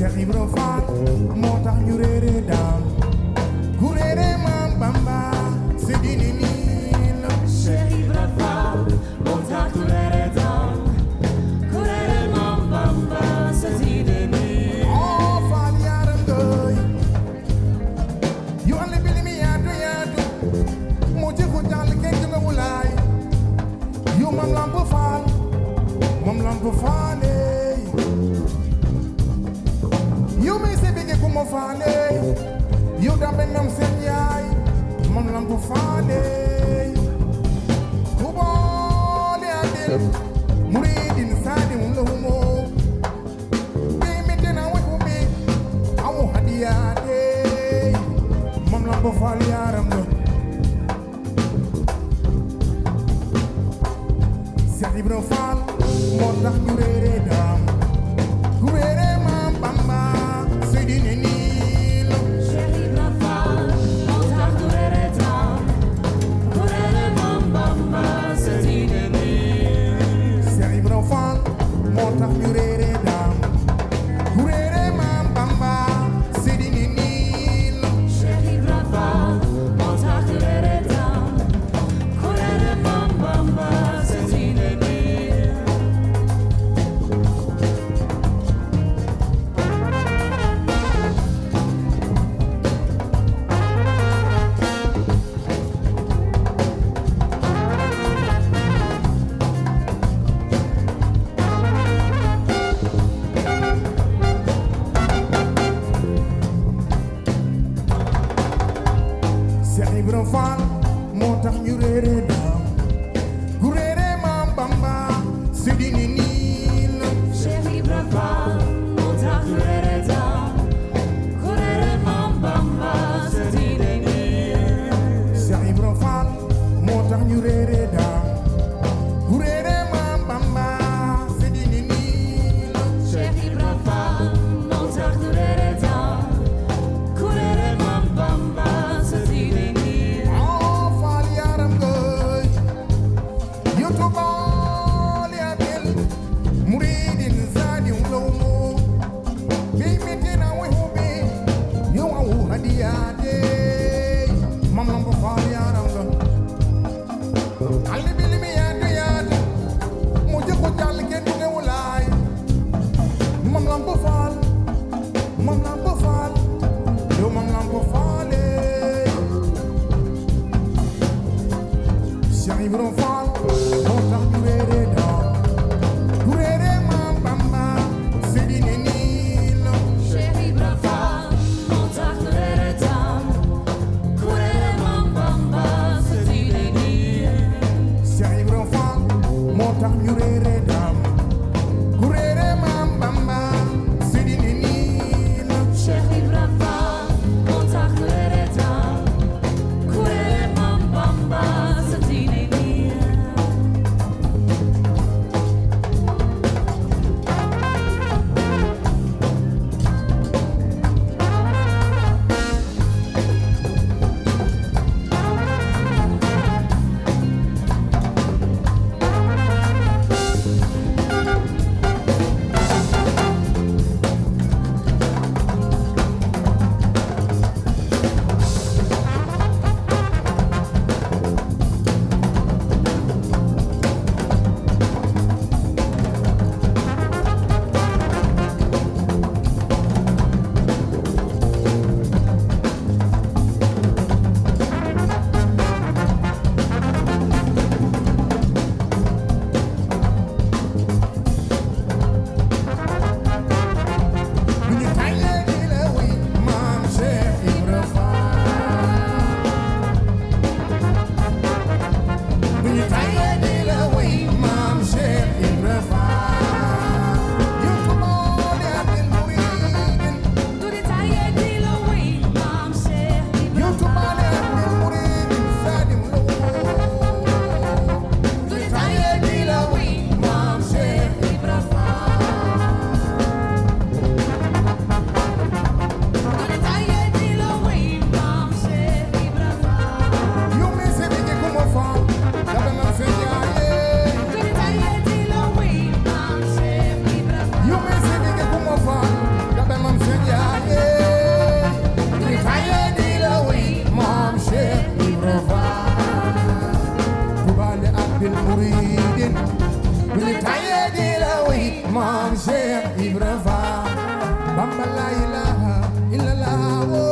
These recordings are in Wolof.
Cheikh Ibra Fall moo tax ñu réere daam ku réere maam Bamba se dini nii la Cheikh Ibra Fall moo tax ñu réere daam ku réere maam Bamba se dini nii oh Fall yaaram doy yu alle bili mi yaatu yaatu moo jëkku jàll kenn nga wulaay yu mam lamp Fall moom lamp Faale yow may se bege ku ma faale yow dambe nam seen yaay moom lamp faale ku boole adil muridin saadi mum lahumo bi mitena waku bi awu hadiyaate moom lamp faal yaaram do Cheikh Ibra Fall moo tax ñu réere daam ku réere maam Bamba Seydina Niil Cheikh Ibra Fall moo tax ñu réere daam ku réere maam Bamba se dini nii Cheikh Ibra Fall moo tax ñu réere daam ku réere maam Bamba Seydina Niil Cheikh Ibra Fall moo tax ñu réere daam ku réere maam Bamba se dini nii Cheikh Ibra Fall moo tax ñu réere daam ku réere maam Bamba Seydina Niil Cheikh Ibra Fall moo tax ñu réere daam ku réere maam Bamba se dini nii Cheikh Ibra Fall moo tax ñu réere daam ku réere maam Bamba Seydina Niil Cheikh Ibra Fall moo tax ñu réere daam ku réere maam Bamba se dini nii oh Fall yaaram goy yow to boole adil muridin saadi mum lahumo bi mitena waku bi yow awu hadiyaate mam lamp Fall yaaram go alle bili mi yaatu yaatu mu jëkku jàll kenn du ne wulaay mam lamp Fall mam ilaha illallah oh.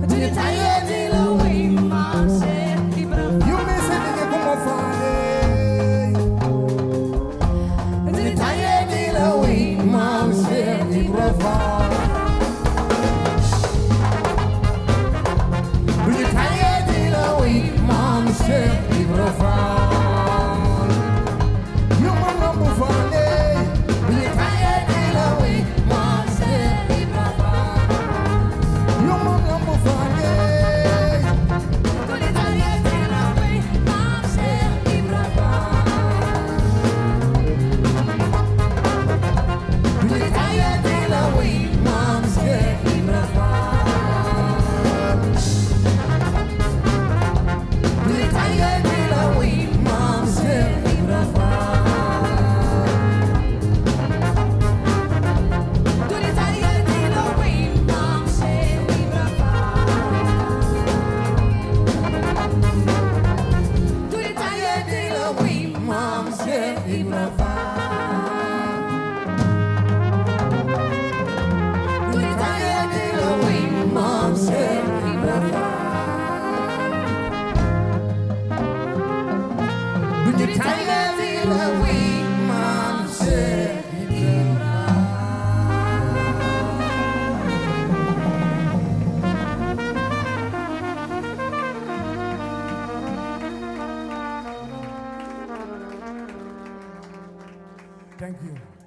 Du ñu tàyyee di la wéy maam Cheikh Ibra You may say nigga come on Friday. Du ñu tàyyee di la wéy maam Cheikh Ibra Fall Do you tired of the way mom said Ibra Fall? You my number for day. Do you tired of the way mom said Ibra Fall? You my number for day. Du ñu tàyyee di la wéy maam Cheikh Ibra Fall Do you tired of the way mom said Ibra Fall? Do you tired of the way mom said Ibra Fall? Du ñu tàyyee di la wéy maam Cheikh Ibra Fall Du ñu tàyyee di la wéy maam Cheikh Ibra Fall Du ñu tàyyee di la wéy maam Cheikh Ibra Fall Do you tired of the way mom said Ibra Fall? Thank you.